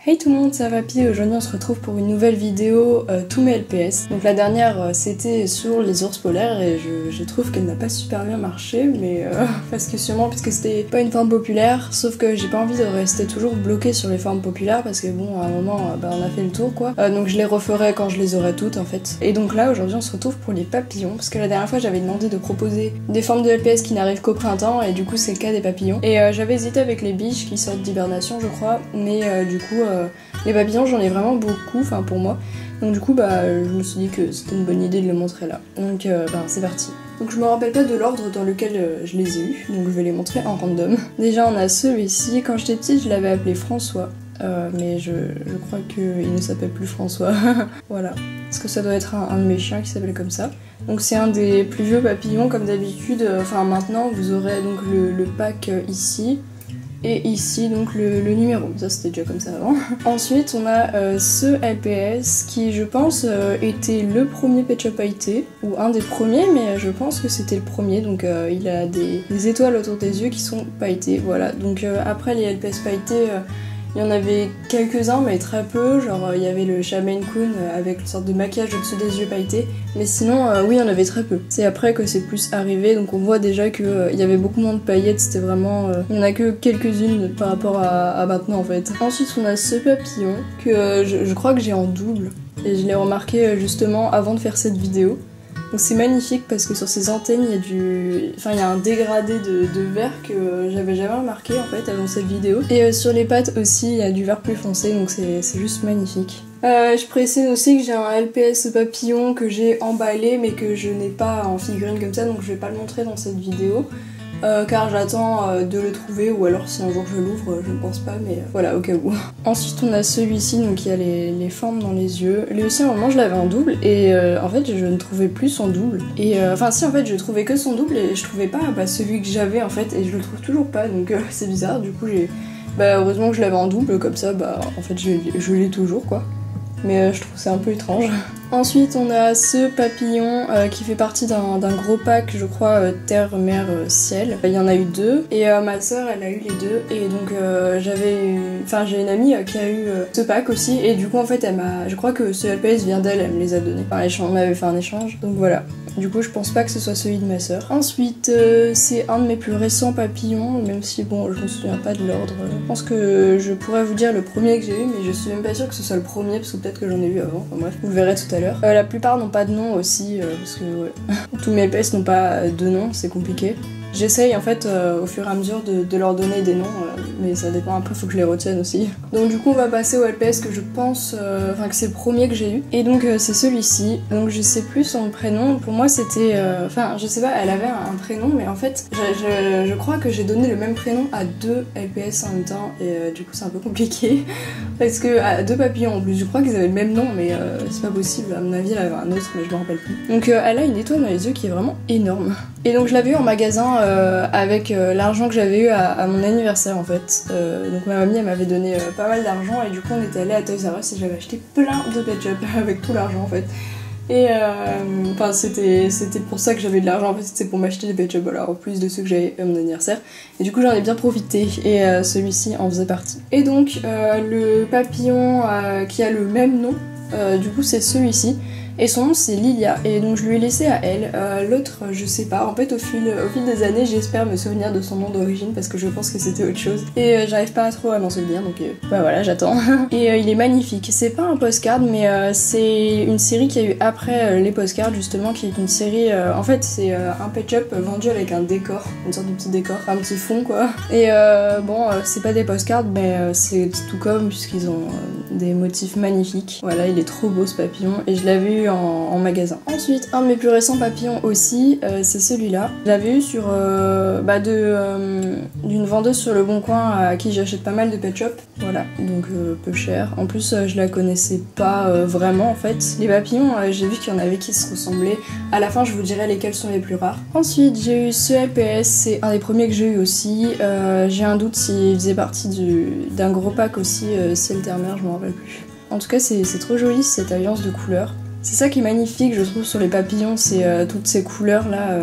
Hey tout le monde, c'est Vapi. Aujourd'hui on se retrouve pour une nouvelle vidéo tous mes LPS. Donc la dernière c'était sur les ours polaires et je trouve qu'elle n'a pas super bien marché, mais parce que sûrement puisque c'était pas une forme populaire, sauf que j'ai pas envie de rester toujours bloquée sur les formes populaires parce que bon à un moment on a fait le tour quoi. Donc je les referai quand je les aurai toutes en fait. Et donc là aujourd'hui on se retrouve pour les papillons parce que la dernière fois j'avais demandé de proposer des formes de LPS qui n'arrivent qu'au printemps et du coup c'est le cas des papillons. Et j'avais hésité avec les biches qui sortent d'hibernation je crois, mais du coup les papillons j'en ai vraiment beaucoup, enfin pour moi. Donc du coup je me suis dit que c'était une bonne idée de le montrer là. Donc c'est parti. Donc je me rappelle pas de l'ordre dans lequel je les ai eus, donc je vais les montrer en random. Déjà on a celui-ci, quand j'étais petite je l'avais appelé François. Mais je crois qu'il ne s'appelle plus François. Voilà. Parce que ça doit être un de mes chiens qui s'appelle comme ça. Donc c'est un des plus vieux papillons comme d'habitude. Enfin maintenant vous aurez donc le pack ici. Et ici donc le numéro, ça c'était déjà comme ça avant. Ensuite on a ce LPS qui je pense était le premier Pet Shop pailleté, ou un des premiers, mais je pense que c'était le premier. Donc il a des étoiles autour des yeux qui sont pailletées, voilà. Donc après les LPS pailletés, il y en avait quelques-uns mais très peu, genre il y avait le chat Maine Coon avec une sorte de maquillage au-dessus des yeux pailletés, mais sinon oui il y en avait très peu. C'est après que c'est plus arrivé, donc on voit déjà qu'il y avait beaucoup moins de paillettes, c'était vraiment... il n'y en a que quelques-unes par rapport à maintenant en fait. Ensuite on a ce papillon que je crois que j'ai en double, et je l'ai remarqué justement avant de faire cette vidéo. Donc c'est magnifique parce que sur ses antennes il y a un dégradé de vert que j'avais jamais remarqué en fait avant cette vidéo. Et sur les pattes aussi il y a du vert plus foncé, donc c'est juste magnifique. Je précise aussi que j'ai un LPS papillon que j'ai emballé mais que je n'ai pas en figurine comme ça, donc je vais pas le montrer dans cette vidéo. Car j'attends de le trouver, ou alors si un jour je l'ouvre, je ne pense pas, mais voilà, au cas où. Ensuite on a celui-ci, donc il y a les formes dans les yeux. Lui aussi à un moment je l'avais en double, et en fait je ne trouvais plus son double. Et enfin si en fait je trouvais que son double, et je trouvais pas celui que j'avais en fait, et je le trouve toujours pas, donc c'est bizarre. Du coup j'ai... heureusement que je l'avais en double, comme ça en fait je l'ai toujours quoi. Mais je trouve ça un peu étrange. Ensuite on a ce papillon qui fait partie d'un gros pack, je crois, terre, mer, ciel. Il y en a eu deux, et ma soeur elle a eu les deux, et donc j'ai une amie qui a eu ce pack aussi, et du coup en fait je crois que ce LPS vient d'elle, elle me les a donnés. Enfin, on avait fait un échange, donc voilà. Du coup je pense pas que ce soit celui de ma soeur. Ensuite c'est un de mes plus récents papillons, même si bon je me souviens pas de l'ordre. Je pense que je pourrais vous dire le premier que j'ai eu, mais je suis même pas sûre que ce soit le premier parce que peut-être que j'en ai eu avant. Enfin bref, vous le verrez tout à l'heure. La plupart n'ont pas de nom aussi, parce que ouais. Tous mes LPS n'ont pas de nom, c'est compliqué. J'essaye en fait au fur et à mesure de leur donner des noms, mais ça dépend, après faut que je les retienne aussi. Donc du coup on va passer au LPS que je pense, que c'est le premier que j'ai eu. Et donc c'est celui-ci, donc je sais plus son prénom, pour moi c'était, je sais pas, elle avait un prénom, mais en fait je crois que j'ai donné le même prénom à deux LPS en même temps, et du coup c'est un peu compliqué, parce que à deux papillons en plus, je crois qu'ils avaient le même nom, mais c'est pas possible, à mon avis elle avait un autre, mais je me rappelle plus. Donc elle a une étoile dans les yeux qui est vraiment énorme. Et donc je l'avais eu en magasin avec l'argent que j'avais eu à mon anniversaire en fait. Donc ma mamie elle m'avait donné pas mal d'argent, et du coup on était allé à Toys R Us et j'avais acheté plein de Pet Shop avec tout l'argent en fait. Et c'était pour ça que j'avais de l'argent en fait, c'était pour m'acheter des Pet Shop, alors en plus de ceux que j'avais à mon anniversaire. Et du coup j'en ai bien profité, et celui-ci en faisait partie. Et donc le papillon qui a le même nom, du coup c'est celui-ci. Et son nom c'est Lilia, et donc je lui ai laissé à elle. L'autre je sais pas, en fait au fil des années j'espère me souvenir de son nom d'origine parce que je pense que c'était autre chose. Et j'arrive pas trop à m'en souvenir, donc voilà, j'attends. Et il est magnifique, c'est pas un postcard mais c'est une série qu'il y a eu après les postcards justement, qui est une série, en fait c'est un Pet Shop vendu avec un décor, une sorte de petit décor, un petit fond quoi. Et c'est pas des postcards mais c'est tout comme, puisqu'ils ont des motifs magnifiques. Voilà, il est trop beau ce papillon, et je l'avais eu en magasin. Ensuite, un de mes plus récents papillons aussi, c'est celui-là. Je l'avais eu sur d'une vendeuse sur le Bon Coin à qui j'achète pas mal de Pet Shop. Voilà, donc peu cher. En plus, je la connaissais pas vraiment en fait. Les papillons, j'ai vu qu'il y en avait qui se ressemblaient. À la fin, je vous dirai lesquels sont les plus rares. Ensuite, j'ai eu ce LPS, c'est un des premiers que j'ai eu aussi. J'ai un doute s'il faisait partie d'un gros pack aussi, ciel terre mer, je m'en rappelle plus. En tout cas, c'est trop joli cette alliance de couleurs. C'est ça qui est magnifique je trouve sur les papillons, c'est toutes ces couleurs là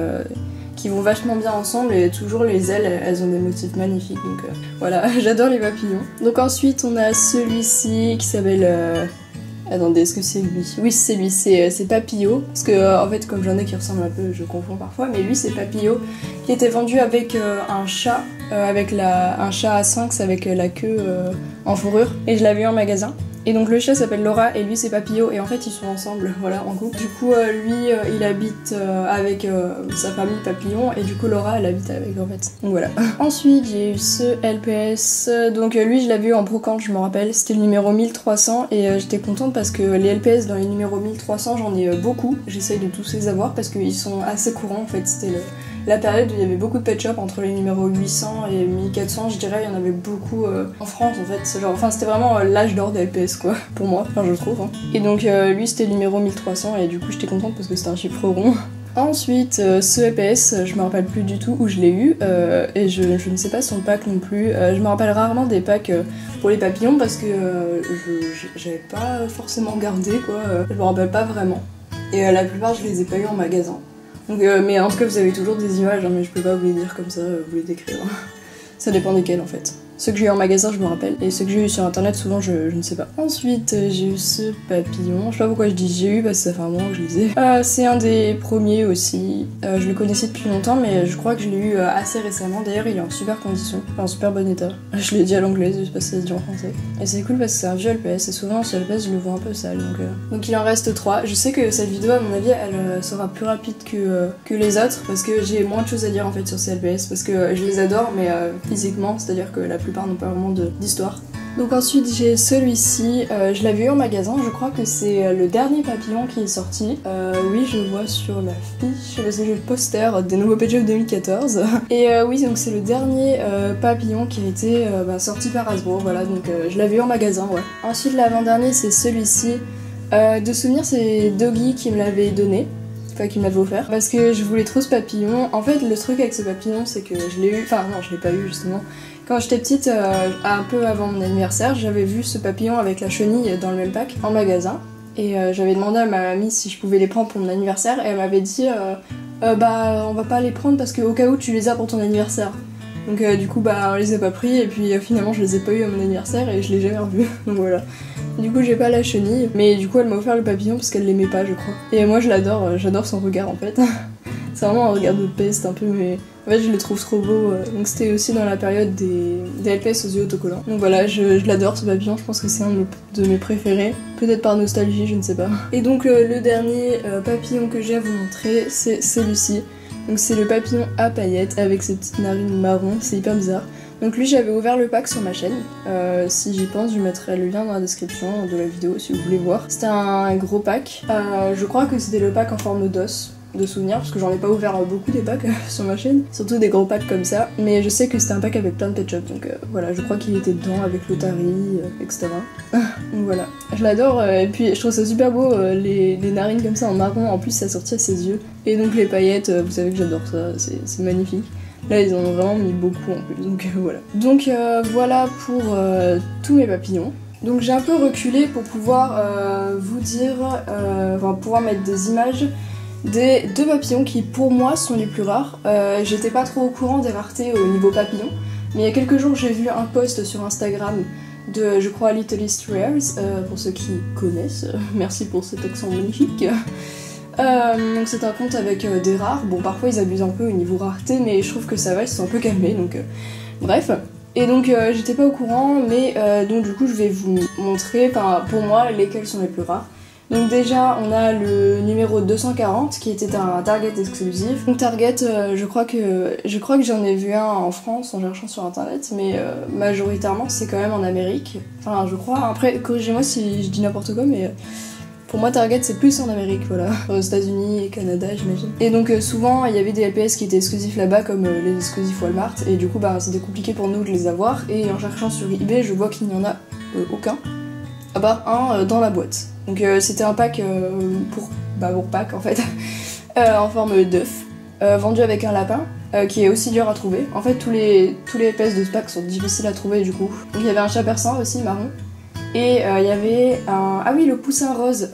qui vont vachement bien ensemble et toujours les ailes elles ont des motifs magnifiques donc voilà j'adore les papillons. Donc ensuite on a celui-ci qui s'appelle attendez, est-ce que c'est lui? Oui, c'est lui, c'est Papillot. Parce que, en fait, comme j'en ai qui ressemblent un peu, je confonds parfois. Mais lui, c'est Papillot, qui était vendu avec un chat, un chat à sphinx avec la queue en fourrure. Et je l'avais eu en magasin. Et donc le chat s'appelle Laura et lui c'est Papillot et en fait ils sont ensemble, voilà, en couple. Du coup lui il habite avec sa famille Papillon et du coup Laura elle habite avec en fait. Donc voilà. Ensuite j'ai eu ce LPS, donc lui je l'avais eu en brocante je me rappelle, c'était le numéro 1300 et j'étais contente parce que les LPS dans les numéros 1300 j'en ai beaucoup. J'essaye de tous les avoir parce qu'ils sont assez courants en fait, c'était la période où il y avait beaucoup de pet shop entre les numéros 800 et 1400 je dirais, il y en avait beaucoup en France en fait, genre, enfin c'était vraiment l'âge d'or des LPS quoi, pour moi, enfin je trouve. Hein. Et donc lui c'était le numéro 1300 et du coup j'étais contente parce que c'était un chiffre rond. Ensuite ce LPS, je me rappelle plus du tout où je l'ai eu et je ne sais pas son pack non plus. Je me rappelle rarement des packs pour les papillons parce que j'avais pas forcément gardé quoi, je me rappelle pas vraiment. Et la plupart je les ai pas eu en magasin. Donc, mais en tout cas vous avez toujours des images, hein, mais je peux pas vous les dire comme ça, vous les décrire. Ça dépend desquels en fait. Ceux que j'ai eu en magasin je me rappelle, et ceux que j'ai eu sur internet souvent je ne sais pas. Ensuite j'ai eu ce papillon, je sais pas pourquoi je dis j'ai eu parce que ça fait un moment que je les ai. C'est un des premiers aussi, je le connaissais depuis longtemps mais je crois que je l'ai eu assez récemment, d'ailleurs il est en super condition, en super bon état. Je l'ai dit à l'anglaise, je sais pas si ça se dit en français. Et c'est cool parce que c'est un vieux LPS et souvent ce LPS je le vois un peu sale donc il en reste 3. Je sais que cette vidéo à mon avis elle sera plus rapide que les autres parce que j'ai moins de choses à dire en fait sur ces LPS parce que je les adore mais physiquement, c'est à dire que la plupart n'ont pas vraiment d'histoire. Donc ensuite j'ai celui-ci, je l'avais eu en magasin, je crois que c'est le dernier papillon qui est sorti. Oui je vois sur la fiche parce que j'ai le poster des nouveaux Pet Shop 2014. Et oui donc c'est le dernier papillon qui a été sorti par Hasbro, voilà donc je l'avais eu en magasin ouais. Ensuite l'avant-dernier c'est celui-ci, de souvenir c'est Doggy qui me l'avait donné. Qui m'avait offert parce que je voulais trop ce papillon. En fait le truc avec ce papillon c'est que je l'ai eu, enfin non je l'ai pas eu justement. Quand j'étais petite, un peu avant mon anniversaire, j'avais vu ce papillon avec la chenille dans le même pack en magasin et j'avais demandé à ma mamie si je pouvais les prendre pour mon anniversaire et elle m'avait dit bah on va pas les prendre parce qu'au cas où tu les as pour ton anniversaire. Donc du coup bah on les a pas pris et puis finalement je les ai pas eu à mon anniversaire et je l'ai jamais revu. Donc voilà. Du coup j'ai pas la chenille mais du coup elle m'a offert le papillon parce qu'elle l'aimait pas je crois. Et moi je l'adore, j'adore son regard en fait. C'est vraiment un regard de peste un peu mais en fait je le trouve trop beau. Donc c'était aussi dans la période des LPS aux yeux autocollants. Donc voilà je l'adore ce papillon, je pense que c'est un de mes préférés. Peut-être par nostalgie, je ne sais pas. Et donc le dernier papillon que j'ai à vous montrer c'est celui-ci. Donc c'est le papillon à paillettes avec ses petites narines marron, c'est hyper bizarre. Donc lui j'avais ouvert le pack sur ma chaîne, si j'y pense je mettrai le lien dans la description de la vidéo si vous voulez voir. C'était un gros pack, je crois que c'était le pack en forme d'os, de souvenir, parce que j'en ai pas ouvert beaucoup des packs sur ma chaîne, surtout des gros packs comme ça, mais je sais que c'était un pack avec plein de pet shop, donc voilà, je crois qu'il était dedans avec l'Otari, etc. Donc voilà, je l'adore, et puis je trouve ça super beau, les narines comme ça en marron, en plus ça sortit à ses yeux, et donc les paillettes, vous savez que j'adore ça, c'est magnifique. Là ils en ont vraiment mis beaucoup en plus, donc voilà. Donc voilà pour tous mes papillons. Donc j'ai un peu reculé pour pouvoir vous dire, enfin pouvoir mettre des images des 2 papillons qui pour moi sont les plus rares. J'étais pas trop au courant des raretés au niveau papillon, mais il y a quelques jours j'ai vu un post sur Instagram de je crois Littlest Rares, pour ceux qui connaissent, merci pour cet accent magnifique. Donc c'est un compte avec des rares, bon parfois ils abusent un peu au niveau rareté mais je trouve que ça va, ils se sont un peu calmés donc bref. Et donc j'étais pas au courant mais donc du coup je vais vous montrer pour moi lesquels sont les plus rares. Donc déjà on a le numéro 240 qui était un Target exclusif. Donc Target je crois que j'en ai vu un en France en cherchant sur internet mais majoritairement c'est quand même en Amérique. Enfin je crois, après corrigez-moi si je dis n'importe quoi mais pour moi Target c'est plus en Amérique, voilà, aux États-Unis et Canada j'imagine. Et donc souvent il y avait des LPS qui étaient exclusifs là-bas comme les exclusifs Walmart et du coup bah c'était compliqué pour nous de les avoir et en cherchant sur eBay je vois qu'il n'y en a aucun, à part un dans la boîte. Donc c'était un pack pour pack en fait, en forme d'œuf, vendu avec un lapin. Qui est aussi dur à trouver. En fait tous les LPS de ce pack sont difficiles à trouver du coup. Donc il y avait un chat persan aussi marron. Et il y avait un... Ah oui, le poussin rose.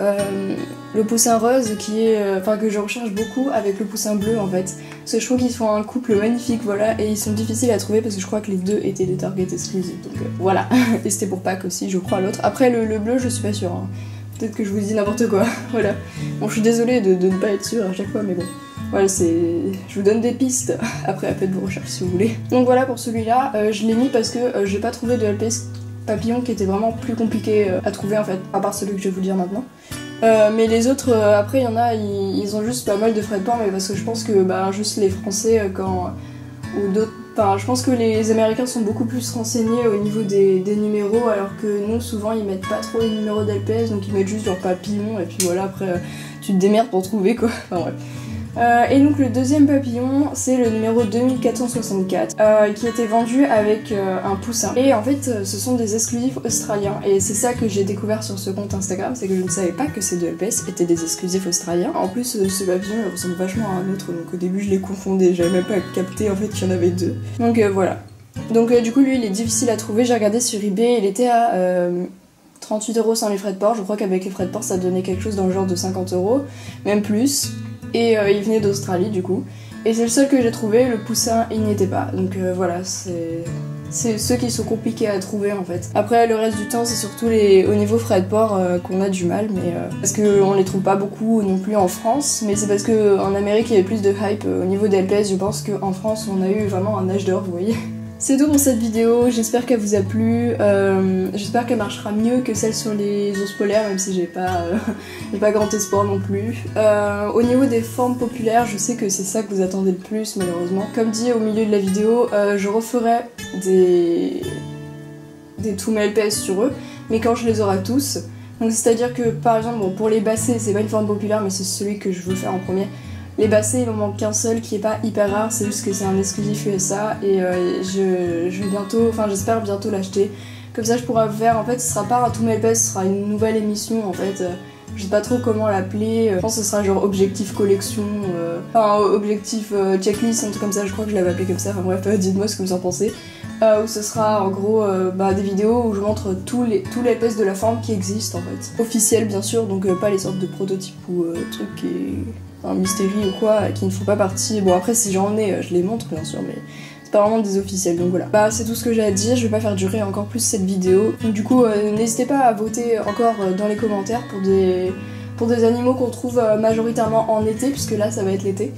Le poussin rose qui est... Enfin, que je recherche beaucoup avec le poussin bleu en fait. Parce que je trouve qu'ils font un couple magnifique, voilà. Et ils sont difficiles à trouver parce que je crois que les deux étaient des Target exclusifs. Donc voilà. Et c'était pour Pâques aussi, je crois, l'autre. Après, le bleu, je suis pas sûre. Hein. Peut-être que je vous dis n'importe quoi. Voilà. Bon, je suis désolée de ne pas être sûre à chaque fois, mais bon. Voilà, c'est... Je vous donne des pistes. Après, faites vos recherches si vous voulez. Donc voilà, pour celui-là, je l'ai mis parce que j'ai pas trouvé de LPS papillon qui était vraiment plus compliqué à trouver en fait, à part celui que je vais vous dire maintenant. Mais les autres, après il y en a, ils ont juste pas mal de frais de port, mais parce que je pense que juste les Français ou d'autres, enfin je pense que les Américains sont beaucoup plus renseignés au niveau des numéros, alors que nous souvent ils mettent pas trop les numéros d'LPS, donc ils mettent juste leur papillon et puis voilà, après tu te démerdes pour trouver quoi. Enfin ouais. Et donc le deuxième papillon, c'est le numéro 2464 qui était vendu avec un poussin. Et en fait, ce sont des exclusifs australiens. Et c'est ça que j'ai découvert sur ce compte Instagram, c'est que je ne savais pas que ces deux LPS étaient des exclusifs australiens. En plus, ce papillon il ressemble vachement à un autre, donc au début je les confondais, j'avais même pas capté en fait qu'il y en avait deux. Donc voilà. Donc du coup lui il est difficile à trouver, j'ai regardé sur eBay, il était à 38€ sans les frais de port. Je crois qu'avec les frais de port ça donnait quelque chose dans le genre de 50€, même plus. Et il venait d'Australie du coup. Et c'est le seul que j'ai trouvé, le poussin il n'y était pas. Donc voilà, c'est ceux qui sont compliqués à trouver en fait. Après le reste du temps c'est surtout au niveau frais de port qu'on a du mal, mais parce qu'on les trouve pas beaucoup non plus en France, mais c'est parce qu'en Amérique il y avait plus de hype au niveau des LPS. Je pense qu'en France on a eu vraiment un âge d'or, vous voyez. C'est tout pour cette vidéo, j'espère qu'elle vous a plu, j'espère qu'elle marchera mieux que celle sur les ours polaires, même si j'ai pas grand espoir non plus. Au niveau des formes populaires, je sais que c'est ça que vous attendez le plus malheureusement. Comme dit au milieu de la vidéo, je referai des Toumé LPS sur eux, mais quand je les aurai tous. Donc c'est à dire que par exemple, bon, pour les bassets, c'est pas une forme populaire, mais c'est celui que je veux faire en premier. Les bassets, il m'en manque qu'un seul qui est pas hyper rare, c'est juste que c'est un exclusif USA et je vais bientôt, enfin j'espère bientôt l'acheter. Comme ça je pourrai faire, en fait ce sera pas un Toumé LPS, ce sera une nouvelle émission en fait. Je sais pas trop comment l'appeler, je pense que ce sera genre objectif collection, enfin objectif checklist, un truc comme ça, je crois que je l'avais appelé comme ça, enfin bref, dites-moi ce que vous en pensez. Où ce sera en gros des vidéos où je montre tous les LPS de la forme qui existent en fait. Officiels bien sûr, donc pas les sortes de prototypes ou trucs qui... un mystérie ou quoi, qui ne font pas partie. Bon après si j'en ai, je les montre bien sûr, mais c'est pas vraiment des officiels, donc voilà. C'est tout ce que j'ai à dire, je vais pas faire durer encore plus cette vidéo. Donc du coup, n'hésitez pas à voter encore dans les commentaires pour des animaux qu'on trouve majoritairement en été, puisque là ça va être l'été.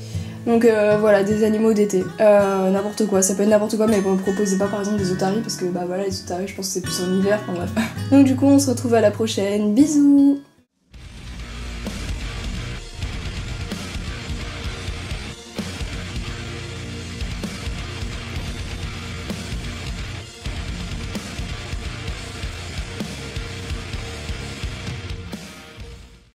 Donc voilà, des animaux d'été. N'importe quoi, ça peut être n'importe quoi, mais bon, me proposez pas par exemple des otaries, parce que voilà, les otaries je pense que c'est plus en hiver, enfin bref. Donc du coup on se retrouve à la prochaine, bisous.